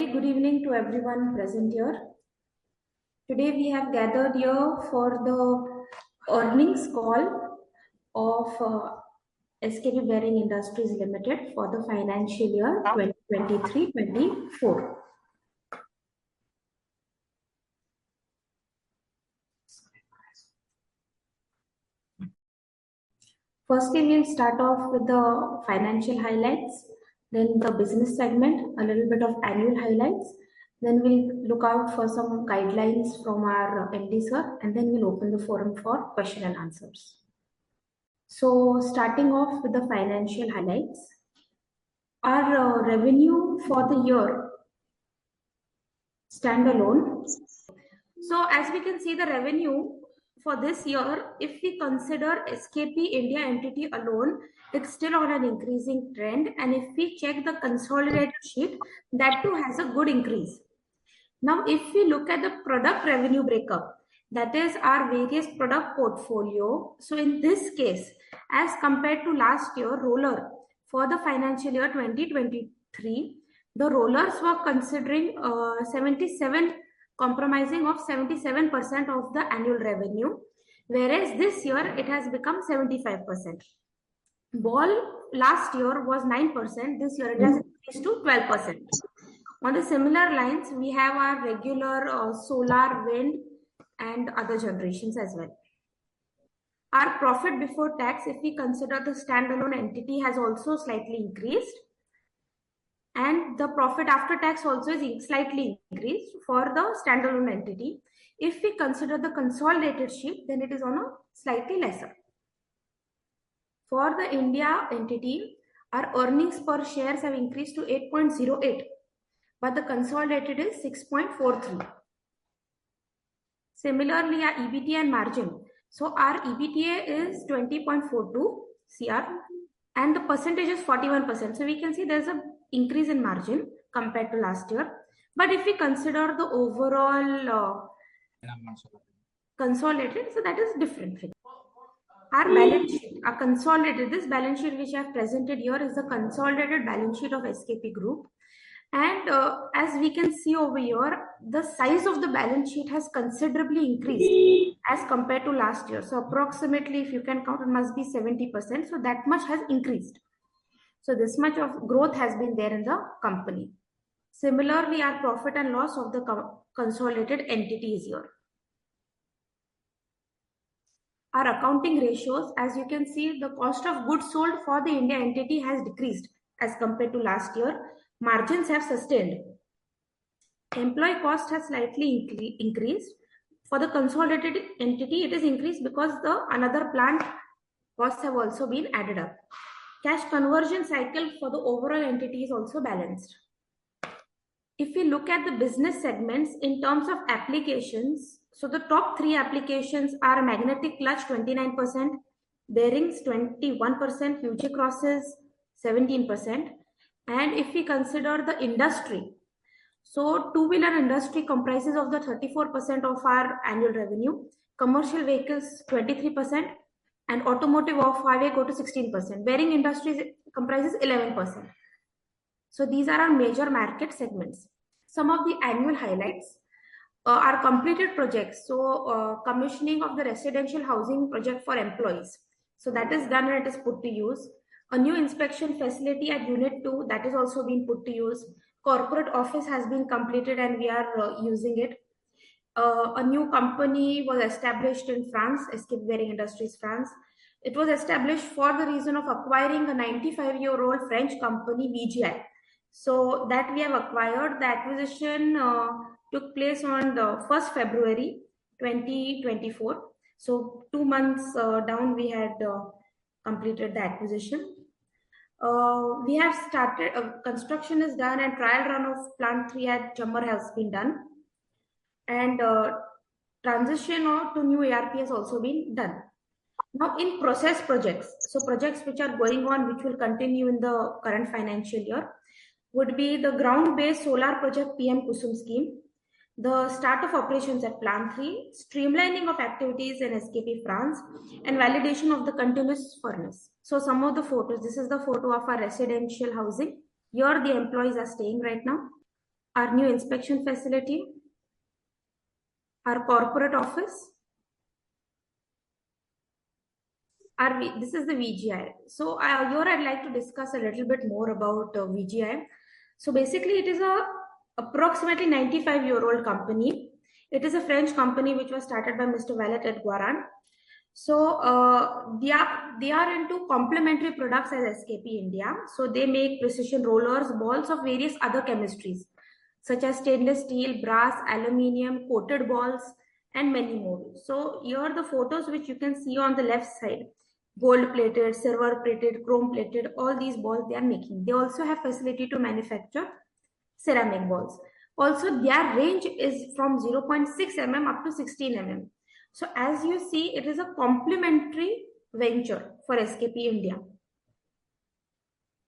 very good evening to everyone present here. Today we have gathered here for the earnings call of SKP Bearing Industries Limited for the financial year 2023-24. Firstly, we'll start off with the financial highlights, then the business segment, a little bit of annual highlights. Then we'll look out for some guidelines from our MD sir, and then we'll open the forum for question and answers. So starting off with the financial highlights, our revenue for the year standalone. So as we can see, the revenue for this year, if we consider SKP India entity alone, it's still on an increasing trend. And if we check the consolidated sheet, that too has a good increase. Now, if we look at the product revenue breakup, that is our various product portfolio. So in this case, as compared to last year, roller for the financial year 2023, the rollers were considering comprising of 77% of the annual revenue, whereas this year it has become 75%. Ball last year was 9%, this year it has increased to 12%. On the similar lines, we have our regular solar, wind, and other generations as well. Our profit before tax, if we consider the standalone entity, has also slightly increased. And the profit after tax also is slightly increased for the standalone entity. If we consider the consolidated sheet, then it is on a slightly lesser. For the India entity, our earnings per shares have increased to 8.08. But the consolidated is 6.43. Similarly, our EBITDA and margin. So our EBITDA is 20.42 CR and the percentage is 41%. So we can see there's an increase in margin compared to last year. But if we consider the overall consolidated, so that is different thing. Our balance sheet, our consolidated, this balance sheet which I have presented here is the consolidated balance sheet of SKP Group. And as we can see over here, the size of the balance sheet has considerably increased as compared to last year. So approximately, if you can count, it must be 70%. So that much has increased. So this much of growth has been there in the company. Similarly, our profit and loss of the consolidated entities here. Our accounting ratios, as you can see, the cost of goods sold for the India entity has decreased as compared to last year. Margins have sustained. Employee cost has slightly increased. For the consolidated entity, it is increased because the another plant costs have also been added up. Cash conversion cycle for the overall entity is also balanced. If we look at the business segments in terms of applications, so the top three applications are magnetic clutch 29%, bearings 21%, future crosses 17%. And if we consider the industry, so two-wheeler industry comprises of the 34% of our annual revenue, commercial vehicles 23%, and automotive off-highway go to 16%. Bearing industries comprises 11%. So these are our major market segments. Some of the annual highlights are completed projects. So commissioning of the residential housing project for employees. So that is done and it is put to use. A new inspection facility at Unit 2 that is also being put to use. Corporate office has been completed and we are using it. A new company was established in France, SKP Bearing Industries France. It was established for the reason of acquiring a 95-year-old French company, VGI. So that we have acquired. The acquisition took place on the 1st February 2024. So 2 months down we had completed the acquisition. We have started, construction is done and trial run of plant 3 at Jammer has been done. And transition to new ERP has also been done. Now in process projects, so projects which are going on, which will continue in the current financial year, would be the ground-based solar project PM Kusum scheme, the start of operations at plant 3, streamlining of activities in SKP France, and validation of the continuous furnace. So some of the photos, this is the photo of our residential housing. Here the employees are staying right now. our new inspection facility, our corporate office, this is the VGI. So here I'd like to discuss a little bit more about VGI. So basically it is a approximately 95-year-old company. It is a French company which was started by Mr. Valet Edguaran. So they are into complementary products as SKP India. So they make precision rollers, balls of various other chemistries such as stainless steel, brass, aluminium, coated balls, and many more. So here are the photos which you can see on the left side: gold plated, silver plated, chrome plated, all these balls they are making. They also have facility to manufacture ceramic balls. Also, their range is from 0.6 mm up to 16 mm. So as you see, it is a complementary venture for SKP India.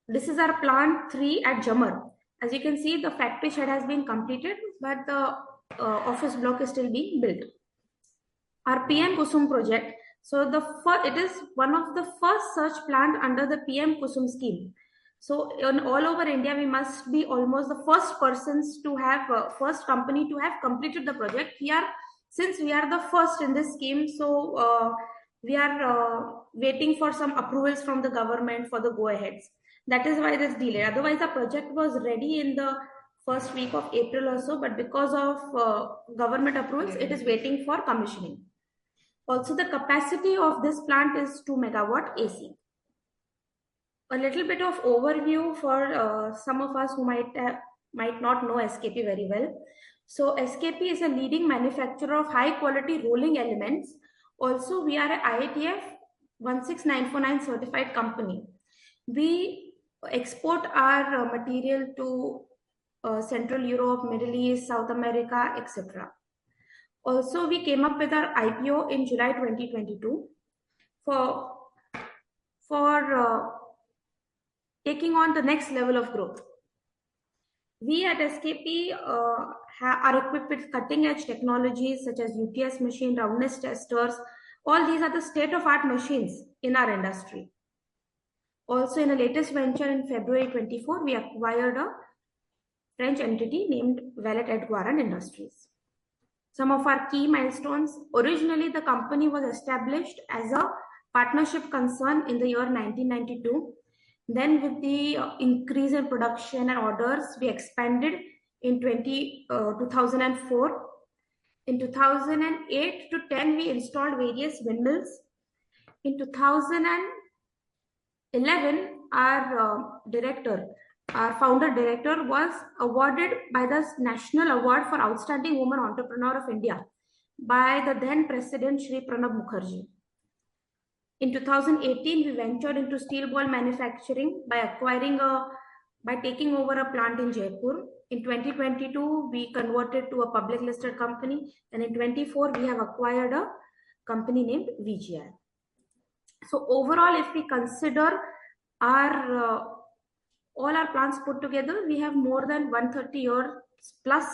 This is our plant 3 at Jammer. As you can see, the factory shed has been completed, but the office block is still being built. Our PM Kusum project. So it is one of the first such plant under the PM Kusum scheme. So in all over India, we must be almost the first persons to have, first company to have completed the project. Since we are the first in this scheme, so we are waiting for some approvals from the government for the go-aheads. That is why this delay. Otherwise, the project was ready in the first week of April or so, but because of government approvals, it is waiting for commissioning. Also, the capacity of this plant is 2 megawatt AC. A little bit of overview for some of us who might not know SKP very well. So SKP is a leading manufacturer of high quality rolling elements. Also, we are a IATF 16949 certified company. We export our material to Central Europe, Middle East, South America, etc. Also, we came up with our IPO in July 2022 for taking on the next level of growth. We at SKP are equipped with cutting edge technologies such as UTS machine, roundness testers. All these are the state of art machines in our industry. Also, in a latest venture in February 24, we acquired a French entity named Valet Edguaran Industries. Some of our key milestones. Originally, the company was established as a partnership concern in the year 1992. Then with the increase in production and orders, we expanded in 2004. In 2008 to 10, we installed various windmills. In 2011, our founder director was awarded by the National Award for Outstanding Woman Entrepreneur of India by the then President Shri Pranab Mukherjee. In 2018, we ventured into steel ball manufacturing by taking over a plant in Jaipur. In 2022, we converted to a public listed company, and in 2024, we have acquired a company named VGI. So overall, if we consider all our plants put together, we have more than 130 years plus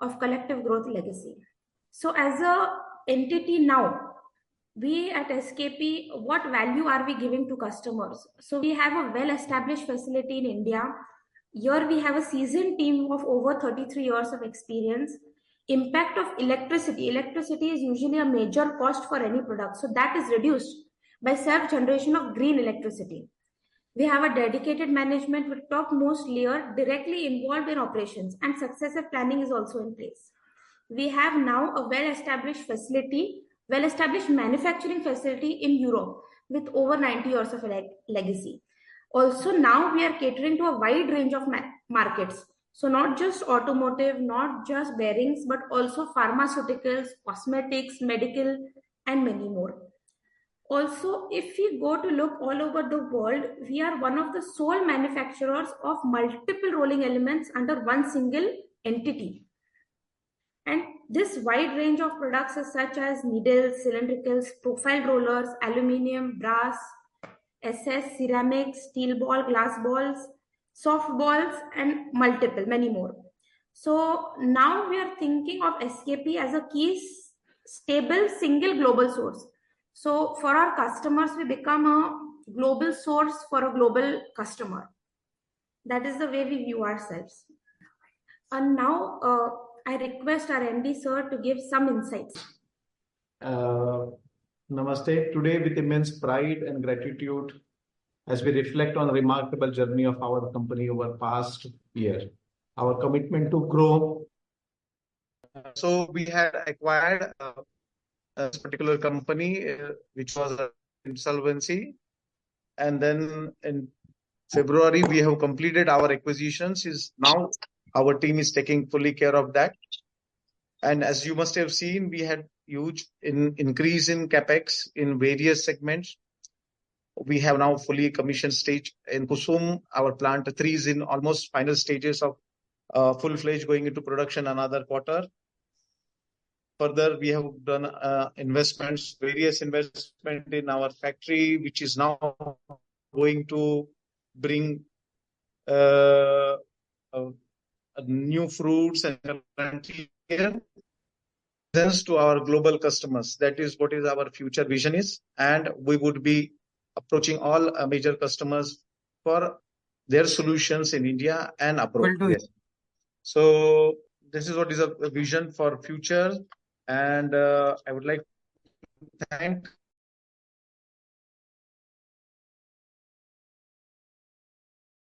of collective growth legacy. So as a entity now, we at SKP, what value are we giving to customers? So we have a well-established facility in India. Here we have a seasoned team of over 33 years of experience. Impact of electricity. Electricity is usually a major cost for any product. So that is reduced by self-generation of green electricity. We have a dedicated management with topmost layer directly involved in operations, and successive planning is also in place. We have now a well-established manufacturing facility in Europe with over 90 years of legacy. Also, now we are catering to a wide range of markets. So not just automotive, not just bearings, but also pharmaceuticals, cosmetics, medical, and many more. Also, if we go to look all over the world, we are one of the sole manufacturers of multiple rolling elements under one single entity. And this wide range of products is such as needles, cylindricals, profile rollers, aluminium, brass, SS, ceramics, steel ball, glass balls, soft balls, and many more. So now we are thinking of SKP as a key, stable, single global source. So for our customers, we become a global source for a global customer. That is the way we view ourselves. And now I request our MD sir to give some insights. Namaste. Today, with immense pride and gratitude, as we reflect on the remarkable journey of our company over past year, our commitment to grow. So we had acquired this particular company, which was insolvency, and then in February we have completed our acquisitions. Is now our team is taking fully care of that. And as you must have seen, we had huge increase in capex in various segments. We have now fully commissioned stage in Kusum. Our plant 3 is in almost final stages of full-fledged going into production another quarter. Further, we have done investments, various investment in our factory, which is now going to bring new fruits and currently to our global customers. That is what is our future vision is, and we would be approaching all major customers for their solutions in India and abroad. Yes. So this is what is a vision for future, and I would like to thank